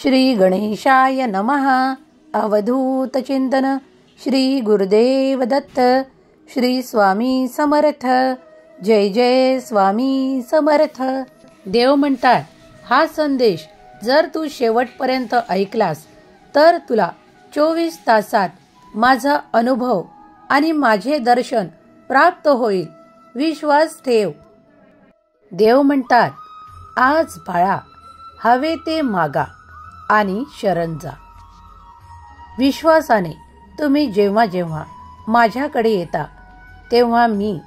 श्री गणेशाय नमः. अवधूत चिंतन. श्री गुरुदेव दत्त. श्री स्वामी समर्थ. जय जय स्वामी समर्थ. देव म्हणतात, हा संदेश जर तू शेवटपर्यंत ऐकलास तर तुला 24 तासात माझा अनुभव आणि माझे दर्शन प्राप्त होईल. विश्वास ठेव. देव म्हणतात, आज बाळा हवे ते मागा आणि शरण जा. विश्वासाने तुम्ही जेव्हा जेव्हा माझ्याकडे येता तेव्हा मी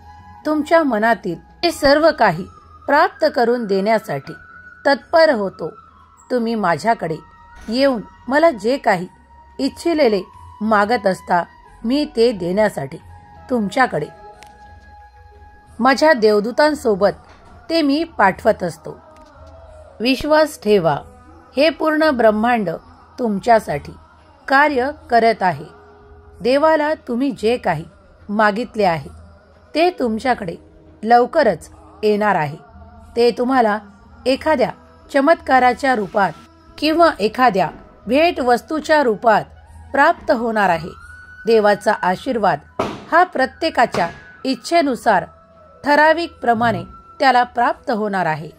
तुमच्या मनातील हे सर्व काही प्राप्त करून देण्यासाठी तत्पर होतो. तुम्ही माझ्याकडे येऊन मला जे काही इच्छिलेले मागत असता मी ते देण्यासाठी तुमच्याकडे माझ्या देवदूतांसोबत ते मी पाठवत असतो. विश्वास ठेवा, हे पूर्ण ब्रह्मांड तुमच्यासाठी कार्य करत आहे. देवाला तुम्ही जे काही मागितले आहे ते तुमच्याकडे लवकरच येणार आहे. ते तुम्हाला एखाद्या चमत्काराच्या रूपात किंवा एखाद्या भेट वस्तूच्या रूपात प्राप्त होणार आहे. देवाचा आशीर्वाद हा प्रत्येकाच्या इच्छेनुसार ठराविक प्रमाणे त्याला प्राप्त होणार आहे.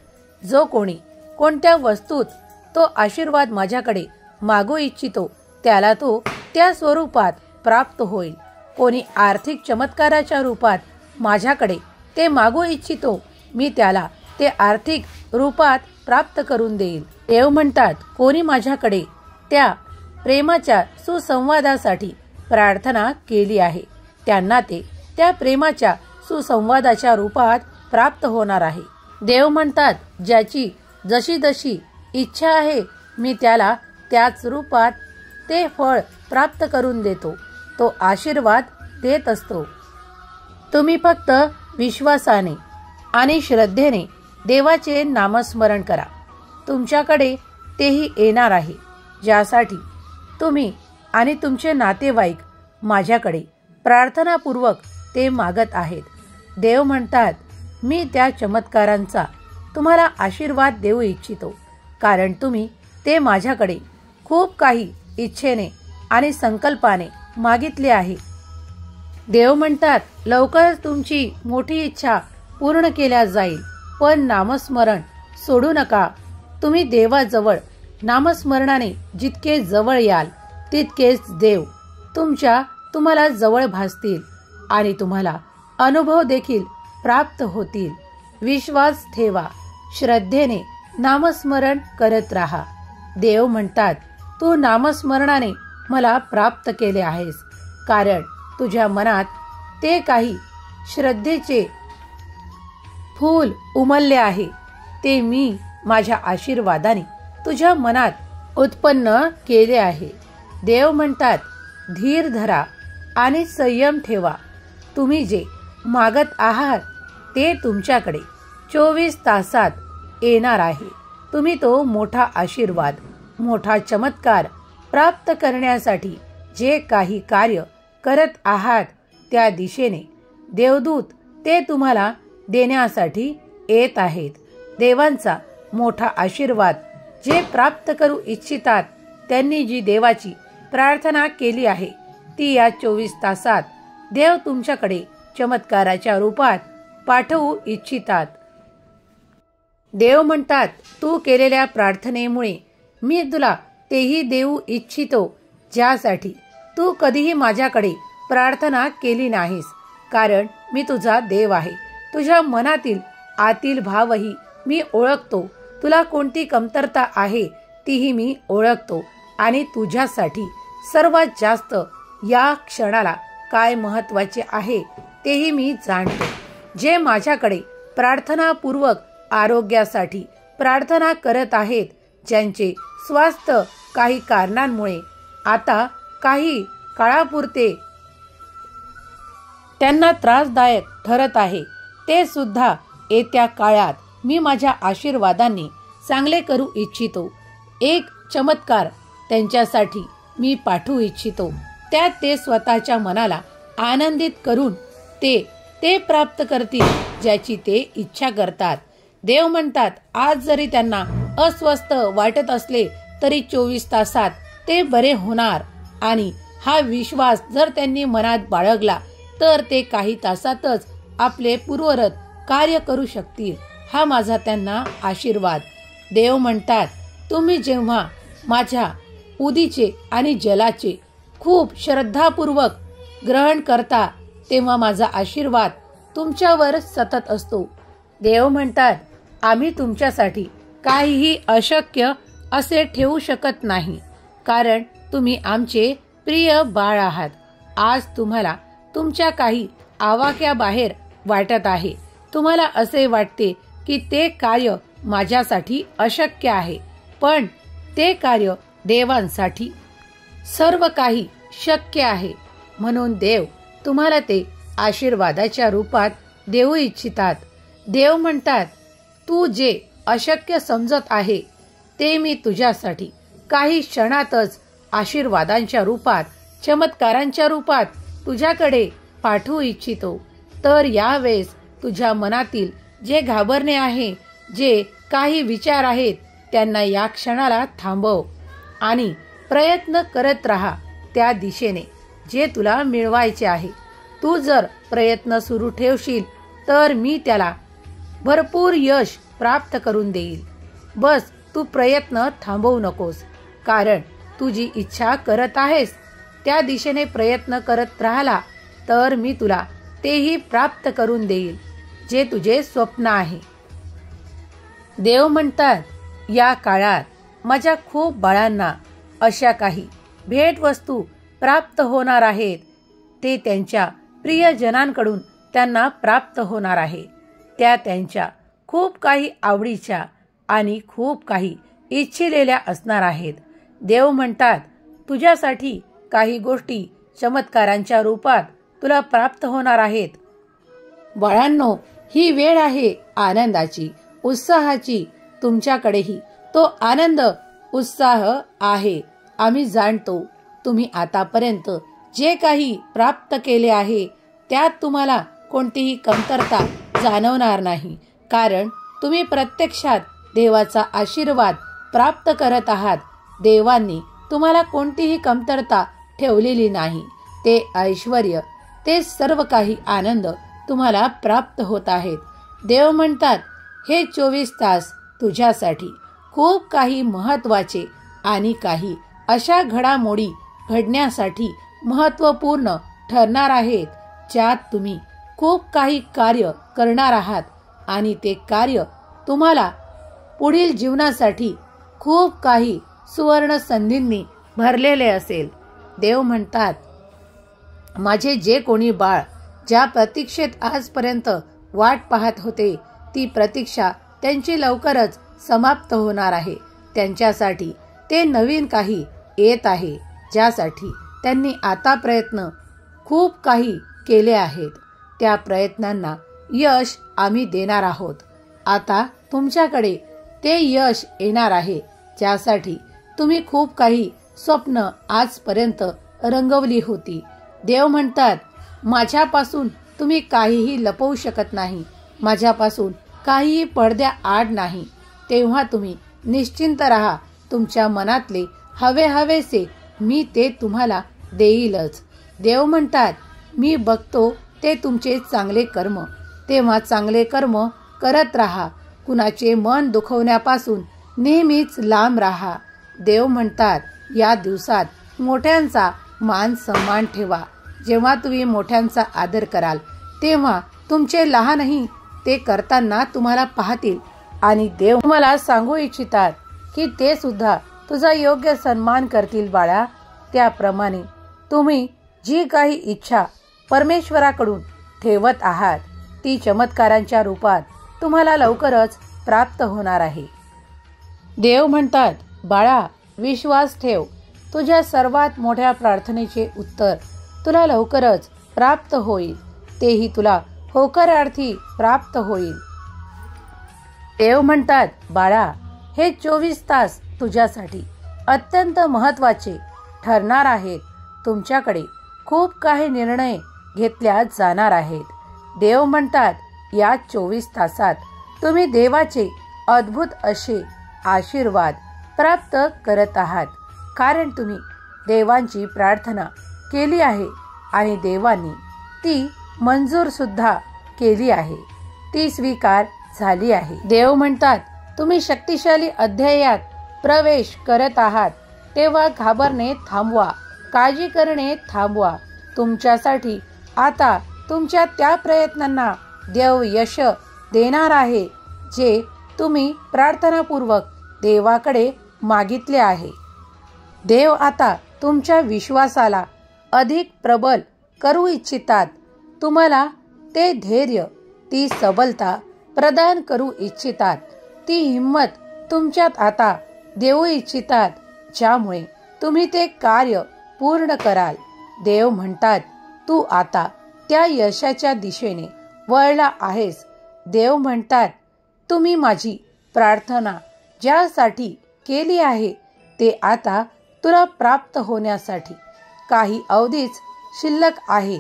जो कोणी कोणत्या वस्तूत तो आशीर्वाद माझ्याकडे मागू इच्छितो त्याला तो त्या स्वरूपात प्राप्त होईल. कोणी आर्थिक चमत्काराच्या रूपात माझ्याकडे ते मागू इच्छितो मी त्याला ते आर्थिक रूपात प्राप्त करून देईल. देव म्हणतात, कोणी माझ्याकडे त्या प्रेमाच्या सुसंवादासाठी प्रार्थना केली आहे त्यांना ते त्या प्रेमाच्या सुसंवादाच्या रूपात प्राप्त होणार आहे. देव म्हणतात, ज्याची जशी जशी इच्छा आहे मी त्याला त्याच रूपात ते फळ प्राप्त करून देतो. तो आशीर्वाद देत असतो. तुम्ही फक्त विश्वासाने आणि श्रद्धेने देवाचे नामस्मरण करा. तुमच्याकडे तेही येणार आहे ज्यासाठी तुम्ही आणि तुमचे नातेवाईक माझ्याकडे प्रार्थनापूर्वक ते मागत आहेत. देव म्हणतात, मी त्या चमत्कारांचा तुम्हाला आशीर्वाद देऊ इच्छितो कारण तुम्ही ते माझ्याकडे खूप काही इच्छेने आणि संकल्पाने मागितले आहे. देव म्हणतात, लवकरच तुमची मोठी इच्छा पूर्ण केल्या जाईल. पण नामस्मरण सोडू नका. तुम्ही देवाजवळ नामस्मरणाने जितके जवळ याल तितकेच देव तुम्हाला जवळ भासतील आणि तुम्हाला अनुभव देखील प्राप्त होतील. विश्वास ठेवा, श्रद्धेने नामस्मरण करत राहा. देव म्हणतात, तू नामस्मरणाने मला प्राप्त केले आहेस कारण तुझ्या मनात ते काही श्रद्धेचे फूल उमलले आहे. ते मी माझ्या आशीर्वादाने तुझ्या मनात उत्पन्न केले आहे. देव म्हणतात, धीर धरा आणि संयम ठेवा. तुम्ही जे मागत आहात ते तुमच्याकडे 24 तासात येणार आहे. तुम्ही तो मोठा आशीर्वाद, मोठा चमत्कार प्राप्त करण्यासाठी जे काही कार्य करत आहात त्या दिशेने देवदूत ते तुम्हाला देण्यासाठी येत आहेत. देवांचा मोठा आशीर्वाद जे प्राप्त करू इच्छितात त्यांनी जी देवाची प्रार्थना केली आहे ती या 24 तासात देव तुमच्याकडे चमत्काराच्या रूपात पाठवू इच्छितात. देव म्हणतात, तू केलेल्या प्रार्थनेमुळे मी तुला तेही देऊ इच्छितो ज्यासाठी तू कधीही माझ्याकडे प्रार्थना केली नाहीस. कारण मी तुझा देव आहे. तुझ्या मनातील आतील भावही मी ओळखतो. तुला कोणती कमतरता आहे तीही मी ओळखतो आणि तुझ्यासाठी सर्वात जास्त या क्षणाला काय महत्वाचे आहे तेही मी जाणतो. जे माझ्याकडे प्रार्थनापूर्वक आरोग्यासाठी प्रार्थना करत आहेत, ज्यांचे स्वास्थ्य काही कारणांमुळे आता काही काळापुरते त्यांना त्रासदायक ठरत आहे, ते सुद्धा येत्या काळात मी माझ्या आशीर्वादांनी चांगले करू इच्छितो. एक चमत्कार त्यांच्यासाठी मी पाठवू इच्छितो. त्यात ते स्वतःच्या मनाला आनंदित करून ते प्राप्त करतील ज्याची ते इच्छा करतात. देव म्हणतात, आज जरी त्यांना अस्वस्थ वाटत असले तरी 24 तासात ते बरे होणार आणि हा विश्वास जर त्यांनी मनात बाळगला तर ते काही तासातच आपले पूर्वरत कार्य करू शकतील. हा माझा त्यांना आशीर्वाद. देव म्हणतात, तुम्ही जेव्हा माझ्या उदीचे आणि जलाचे खूप श्रद्धापूर्वक ग्रहण करता तेव्हा माझा आशीर्वाद तुमच्यावर सतत असतो. देव म्हणतात, आम्ही तुमच्यासाठी काहीही अशक्य असे ठेवू शकत नाही, कारण तुम्ही आमचे प्रिय बाळ आहात. आज तुम्हाला तुमच्या काही आवाक्याबाहेर वाटत आहे. तुम्हाला असे वाटते की ते कार्य माझ्यासाठी अशक्य आहे, पण ते कार्य देवांसाठी सर्व काही शक्य आहे. म्हणून देव तुम्हाला ते आशीर्वादाच्या रूपात देऊ इच्छितात. देव म्हणतात, तू जे अशक्य समजत आहे ते मी तुझ्यासाठी काही क्षणातच आशीर्वादांच्या रूपात, चमत्कारांच्या रूपात तुझ्याकडे पाठवू इच्छितो. तर यावेळेस तुझ्या मनातील जे घाबरणे आहे, जे काही विचार आहेत, त्यांना या क्षणाला थांबव आणि प्रयत्न करत राहा त्या दिशेने जे तुला मिळवायचे आहे. तू जर प्रयत्न सुरू ठेवशील तर मी त्याला भरपूर यश प्राप्त करून देईल. बस तू प्रयत्न थांबवू नकोस, कारण तू जी इच्छा करत आहेस त्या दिशेने प्रयत्न करत राहिला तर मी तुला तेही प्राप्त करून देईल जे तुझे स्वप्न आहे. देव म्हणतात, या काळात माझ्या खूप बाळांना अशा काही भेटवस्तू प्राप्त होणार आहेत. ते त्यांच्या प्रियजनांकडून त्यांना प्राप्त होणार आहे. त्या त्यांच्या खूप काही आवडीच्या आणि खूप काही इच्छिलेल्या असणार आहेत. देव म्हणतात, तुझ्यासाठी काही गोष्टी चमत्कारांच्या रूपात तुला प्राप्त होणार आहेत. बाळांनो, ही वेळ आहे आनंदाची, उत्साहाची. तुमच्याकडेही तो आनंद, उत्साह आहे. आम्ही जाणतो तुम्ही आतापर्यंत जे काही प्राप्त केले आहे त्यात तुम्हाला कोणतीही कमतरता जाणवणार नाही, कारण तुम्ही प्रत्यक्षात देवाचा आशीर्वाद प्राप्त करत आहात. देवांनी तुम्हाला कोणतीही कमतरता ठेवलेली नाही. ते ऐश्वर्य, ते सर्व काही आनंद तुम्हाला प्राप्त होत आहेत. देव म्हणतात, हे 24 तास तुझ्यासाठी खूप काही महत्वाचे आणि काही अशा घडामोडी घडण्यासाठी महत्वपूर्ण ठरणार आहेत, ज्यात तुम्ही खूप काही कार्य करणार आहात आणि ते कार्य तुम्हाला पुढील जीवनासाठी खूप काही सुवर्ण संधींनी भरलेले असेल. देव म्हणतात, माझे जे कोणी बाळ ज्या प्रतीक्षेत आजपर्यंत वाट पाहत होते, ती प्रतीक्षा त्यांची लवकरच समाप्त होणार आहे. त्यांच्यासाठी ते नवीन काही येत आहे, ज्यासाठी त्यांनी आता प्रयत्न खूप काही केले आहेत. त्या प्रयत्नांना यश आम्ही देणार आहोत. आता तुमच्याकडे ते यश येणार आहे, ज्यासाठी तुम्ही खूप काही स्वप्न आजपर्यंत रंगवली होती. देव म्हणतात, माझ्यापासून तुम्ही काहीही लपवू शकत नाही. माझ्यापासून काहीही पडद्या आड नाही. तेव्हा तुम्ही निश्चिंत राहा. तुमच्या मनातले हवेसे मी ते तुम्हाला देईलच. देव म्हणतात, मी बघतो ते तुमचे चांगले कर्म. तेव्हा चांगले कर्म करत राहा. कुणाचे मन दुखवण्यापासून नेहमीच लांब राहा. देव म्हणतात, या दिवसात मोठ्यांचा मान सन्मान ठेवा. जेव्हा तुम्ही मोठ्यांचा आदर कराल तेव्हा तुमचे लहानही ते करताना तुम्हाला पाहतील आणि देव तुम्हाला सांगू इच्छितात की ते सुद्धा तुझा योग्य सन्मान करतील. बाळा, त्याप्रमाणे तुम्ही जी काही इच्छा परमेश्वराकडून ठेवत आहात ती चमत्कारांच्या रूपात तुम्हाला लवकरच प्राप्त होणार आहे. देव म्हणतात, बाळा, विश्वास ठेव. तुझ्या सर्वात मोठ्या प्रार्थनेचे उत्तर तुला लवकरच प्राप्त होईल. तेही तुला होकारार्थी प्राप्त होईल. देव म्हणतात, बाळा, हे 24 तास तुझ्यासाठी अत्यंत महत्वाचे ठरणार आहेत. तुमच्याकडे खूप काही निर्णय घेतल्या जाणार आहेत. देव म्हणतात, या 24 तासात तुम्ही देवाचे अद्भुत असे आशीर्वाद प्राप्त करत आहात, कारण तुम्ही देवांची प्रार्थना केली आहे आणि देवांनी ती मंजूर सुद्धा केली आहे, ती स्वीकार झाली आहे. देव म्हणतात, तुम्ही शक्तिशाली अध्यायात प्रवेश करत आहात, तेव्हा घाबरणे थांबवा, काळजी करणे थांबवा. तुमच्यासाठी आता तुमच्या त्या प्रयत्नांना देव यश देणार आहे जे तुम्ही प्रार्थनापूर्वक देवाकडे मागितले आहे. देव आता तुमच्या विश्वासाला अधिक प्रबल करू इच्छितात. तुम्हाला ते धैर्य, ती सबलता प्रदान करू इच्छितात, ती हिंमत तुमच्यात आता देऊ इच्छितात, ज्यामुळे तुम्ही ते कार्य पूर्ण कराल. देव म्हणतात, तू आता त्या यशाच्या दिशेने वळला आहेस. देव म्हणतात, तुम्ही माझी प्रार्थना ज्यासाठी केली आहे ते आता तुला प्राप्त होण्यासाठी काही अवधीच शिल्लक आहे.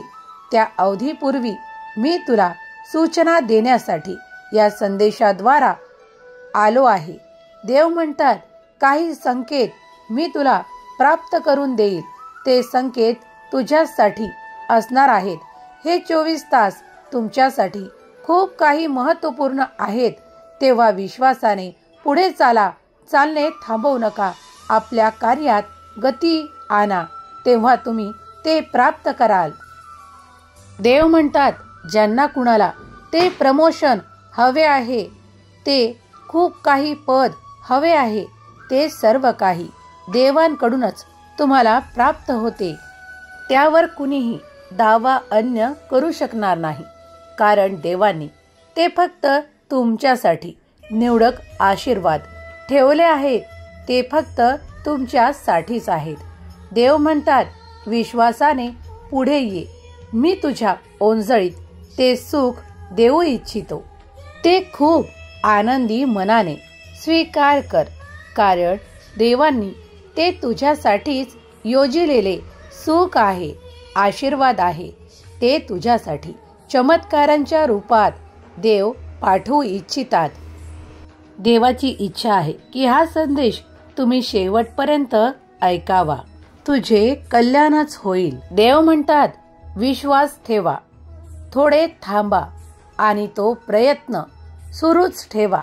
त्या अवधीपूर्वी मी तुला सूचना देण्यासाठी या संदेशाद्वारा आलो आहे. देव म्हणतात, काही संकेत मी तुला प्राप्त करून देईल. ते संकेत तुझ्यासाठी असणार आहेत. हे 24 तास तुमच्यासाठी खूप काही महत्त्वपूर्ण आहेत. तेव्हा विश्वासाने पुढे चालणे थांबवू नका. आपल्या कार्यात गती आणा, तेव्हा तुम्ही ते प्राप्त कराल. देव म्हणतात, ज्यांना कुणाला ते प्रमोशन हवे आहे, ते खूप काही पद हवे आहे, ते सर्व काही देवांकडूनच तुम्हाला प्राप्त होते. त्यावर कुणीही दावा अन्य करू शकणार नाही, कारण देवांनी ते फक्त तुमच्यासाठी निवडक आशीर्वाद ठेवले आहेत. ते फक्त तुमच्यासाठीच आहेत. देव म्हणतात, विश्वासाने पुढे ये. मी तुझ्या ओंजळीत ते सुख देऊ इच्छितो. ते खूप आनंदी मनाने स्वीकार कर, कारण देवांनी ते तुझ्यासाठीच योजिलेले सुख आहे, आशीर्वाद आहे. ते तुझ्यासाठी चमत्कारांच्या रूपात देव पाठवू इच्छितात. देवाची इच्छा आहे की हा संदेश तुम्ही शेवटपर्यंत ऐकावा. तुझे कल्याणच होईल. देव म्हणतात, विश्वास ठेवा, थोडे थांबा आणि तो प्रयत्न सुरूच ठेवा,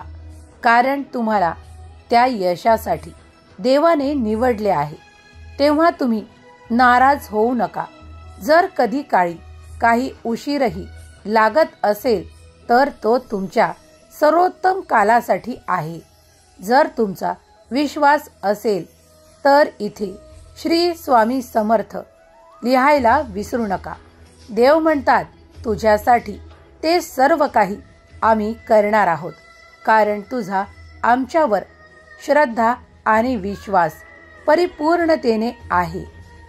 कारण तुम्हाला त्या यशासाठी देवाने निवडले आहे. तेव्हा तुम्ही नाराज होऊ नका. जर कधी काळी काही उशीरही लागत असेल तर तो तुमच्या सर्वोत्तम कालासाठी आहे. जर तुमचा विश्वास असेल तर इथे श्री स्वामी समर्थ लिहायला विसरू नका. देव म्हणतात, तुझ्यासाठी ते सर्व काही आम्ही करणार आहोत, कारण तुझा आमच्यावर श्रद्धा आणि विश्वास परिपूर्णतेने आहे.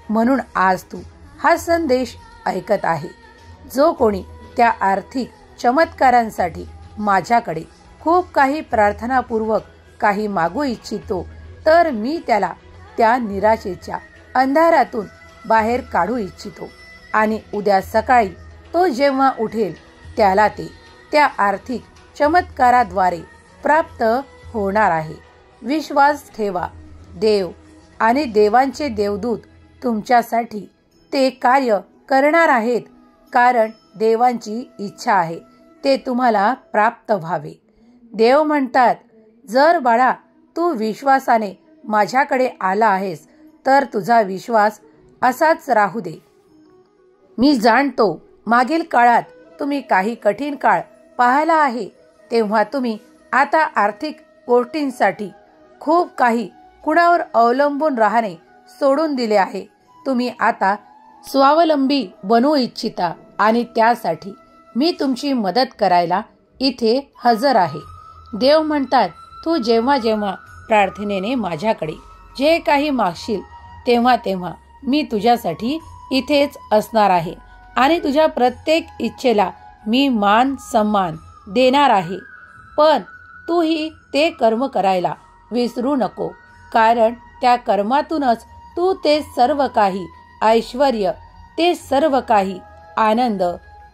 म्हणून आज तू हा संदेश ऐकत आहे. जो कोणी त्या आर्थिक चमत्कारांसाठी माझ्याकडे खूप काही प्रार्थनापूर्वक काही मागू इच्छितो, तर मी त्याला त्या निराशेच्या अंधारातून बाहेर काढू इच्छितो आणि उद्या सकाळी तो जेव्हा उठेल त्याला ते त्या आर्थिक चमत्काराद्वारे प्राप्त होणार आहे. विश्वास ठेवा. देव आणि देवांचे देवदूत तुमच्यासाठी ते कार्य करणार आहेत, कारण देवांची इच्छा आहे ते तुम्हाला प्राप्त व्हावे. देव म्हणतात, जर बाळा तू विश्वासाने माझ्याकडे आला आहेस तर तुझा विश्वास असाच राहू दे. मी जाणतो मागील काळात तुम्ही काही कठीण काळ पाहिला आहे, तेव्हा तुम्ही आता आर्थिक गोष्टींसाठी खूप काही कुणावर अवलंबून राहणे सोडून दिले आहे. तुम्ही आता स्वावलंबी बनू इच्छिता आणि त्यासाठी मी तुमची मदत करायला इथे हजर आहे. देव म्हणतात, तू जेव्हा जेव्हा प्रार्थनेने माझ्याकडे जे काही मागशील तेव्हा तेव्हा मी तुझ्यासाठी इथेच असणार आहे आणि तुझ्या प्रत्येक इच्छेला मी मान सन्मान देणार आहे. पण तूही ते कर्म करायला विसरू नको, कारण त्या कर्मातूनच तू ते सर्व काही ऐश्वर्य, ते सर्व काही आनंद,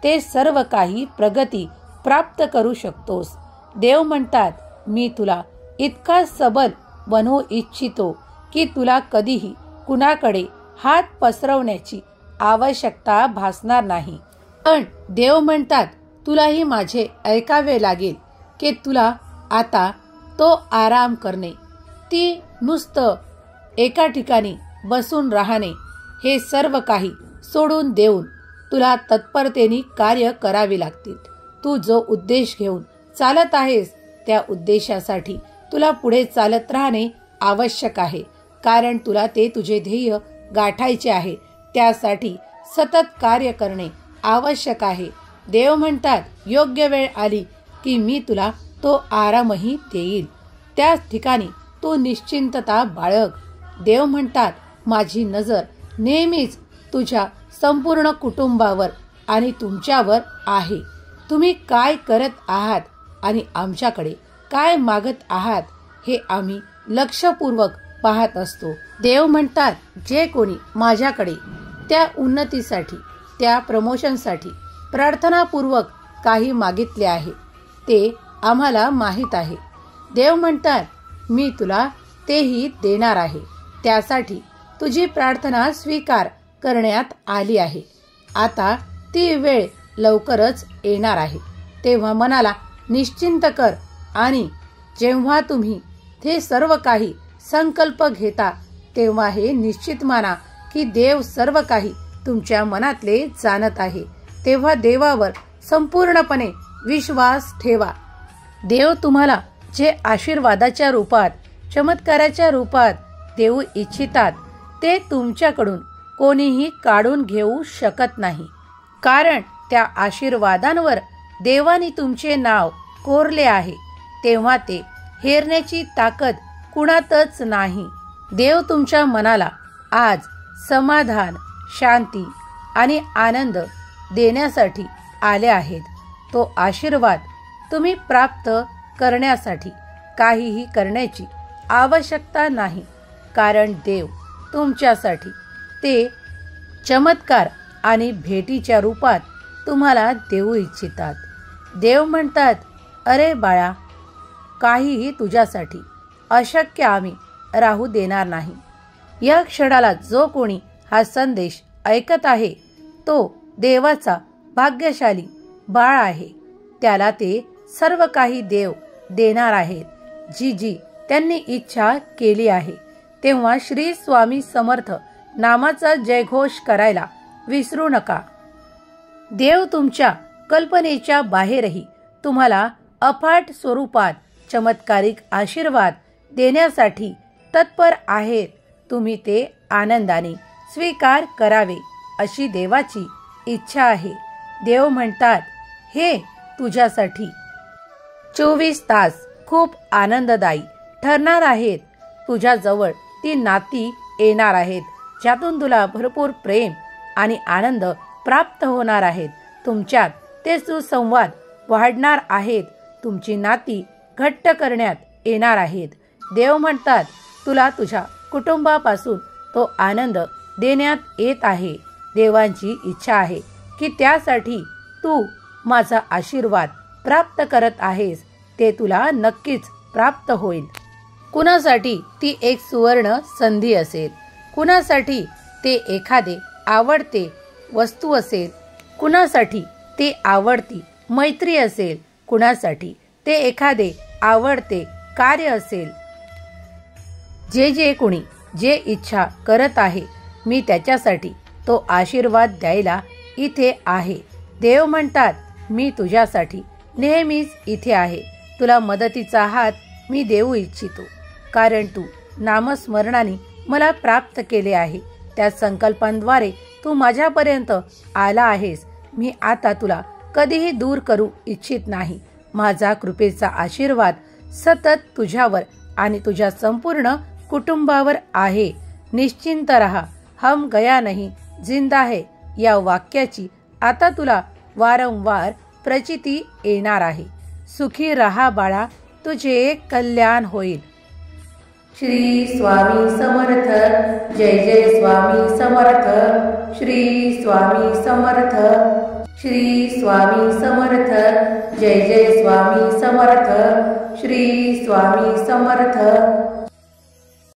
ते सर्व काही प्रगती प्राप्त करू शकतोस. देव म्हणतात, मी तुला इतका सबल बनवू इच्छितो की तुला कधीही कुणाकडे हात पसरवण्याची आवश्यकता भासणार नाही. पण देव म्हणतात तुलाही माझे ऐकावे लागेल की तुला आता तो आराम करणे, ती नुसतं एका ठिकाणी बसून राहणे, हे सर्व काही सोडून देऊन तुला तत्परतेने कार्य करावे लागतील. तू जो उद्देश घेऊन चालत आहेस त्या उद्देशासाठी तुला पुढे चालत राहणे आवश्यक आहे. कारण तुला ते तुझे ध्येय गाठायचे आहे. त्यासाठी सतत कार्य करणे आवश्यक आहे. देव म्हणतात योग्य वेळ आली की मी तुला तो आरामही देईल. त्या ठिकाणी तू निश्चिंतता बाळग. देव म्हणतात माझी नजर नेहमीच तुझ्या संपूर्ण कुटुंबावर आणि तुमच्यावर आहे. तुम्ही काय करत आहात आणि आमच्याकडे काय मागत आहात हे आम्ही लक्षपूर्वक पाहत असतो. देव म्हणतात जे कोणी माझ्याकडे त्या उन्नतीसाठी, त्या प्रमोशनसाठी प्रार्थनापूर्वक काही मागितले आहे ते आम्हाला माहीत आहे. देव म्हणतात मी तुला तेही देणार आहे. त्यासाठी तुझी प्रार्थना स्वीकार करण्यात आली आहे. आता ती वेळ लवकरच येणार आहे. तेव्हा मनाला निश्चिंत कर आणि जेव्हा तुम्ही हे सर्व काही संकल्प घेता तेव्हा हे निश्चित माना की देव सर्व काही तुमच्या मनातले जाणत आहे. तेव्हा देवावर संपूर्णपणे विश्वास ठेवा. देव तुम्हाला जे आशीर्वादाच्या रूपात, चमत्काराच्या रूपात देऊ इच्छितात ते तुमच्याकडून कोणीही काढून घेऊ शकत नाही. कारण त्या आशीर्वादांवर देवाने तुमचे नाव कोरले आहे. तेव्हा ते हेरण्याची ताकद कुणातच नाही. देव तुमच्या मनाला आज समाधान, शांती आणि आनंद देण्यासाठी आले आहेत. तो आशीर्वाद तुम्ही प्राप्त करण्यासाठी काहीही करण्याची आवश्यकता नाही. कारण देव तुमच्यासाठी ते चमत्कार आणि भेटीच्या रूपात तुम्हाला देऊ इच्छितात. देव म्हणतात अरे बाळा, काहीही तुझ्यासाठी अशक्य आम्ही राहू देणार नाही. या क्षणाला जो कोणी हा संदेश ऐकत आहे तो देवाचा भाग्यशाली बाळ आहे. त्याला ते सर्व काही देव देणार आहेत जी जी त्यांनी इच्छा केली आहे. तेव्हा श्री स्वामी समर्थ नामाचा जयघोष करायला विसरू नका. देव तुमच्या कल्पनेच्या बाहेरही तुम्हाला अफाट स्वरूपात चमत्कारिक आशीर्वाद देण्यासाठी तत्पर आहेत. तुम्ही ते आनंदाने स्वीकार करावे अशी देवाची इच्छा आहे. देव म्हणतात हे तुझ्यासाठी 24 तास खूप आनंददायी ठरणार आहेत. तुझ्या जवळ ती नाती येणार आहेत ज्यातून तुला भरपूर प्रेम आणि आनंद प्राप्त होणार आहेत. तुमच्यात ते सुसंवाद वाढणार आहेत. तुमची नाती घट्ट करण्यात येणार आहेत. देव म्हणतात तुला तुझ्या कुटुंबापासून तो आनंद देण्यात येत आहे. देवांची इच्छा आहे की त्यासाठी तू माझा आशीर्वाद प्राप्त करत आहेस. ते तुला नक्कीच प्राप्त होईल. कुणासाठी ती एक सुवर्ण संधी असेल, कुणासाठी ते एखादे आवडते वस्तू असेल, कुणासाठी ते आवडती मैत्री असेल, कुणासाठी ते एखादे आवडते कार्य असेल. जे कोणी जे इच्छा करत आहे मी त्याच्यासाठी तो आशीर्वाद द्यायला इथे आहे. देव म्हणतात मी तुझ्यासाठी नेहमीच इथे आहे. तुला मदतीचा हात मी देऊ इच्छितो. कारण तू नामस्मरणाने मला प्राप्त केले आहे. त्या संकल्पांद्वारे तू माझ्यापर्यंत आला आहेस. मी आता तुला कधीही दूर करू इच्छित नाही. माझा कृपेचा आशीर्वाद सतत तुझ्यावर आणि तुझ्या संपूर्ण कुटुंबावर आहे. निश्चिंत रहा. हम गया नहीं जिंदा है या वाक्याची आता तुला वारंवार प्रचिती येणार आहे. सुखी रहा बाळा, तुझे कल्याण होईल. श्री स्वामी समर्थ. जय जय स्वामी समर्थ. श्री स्वामी समर्थ. श्री स्वामी समर्थ. जय जय स्वामी समर्थ. श्री स्वामी समर्थ.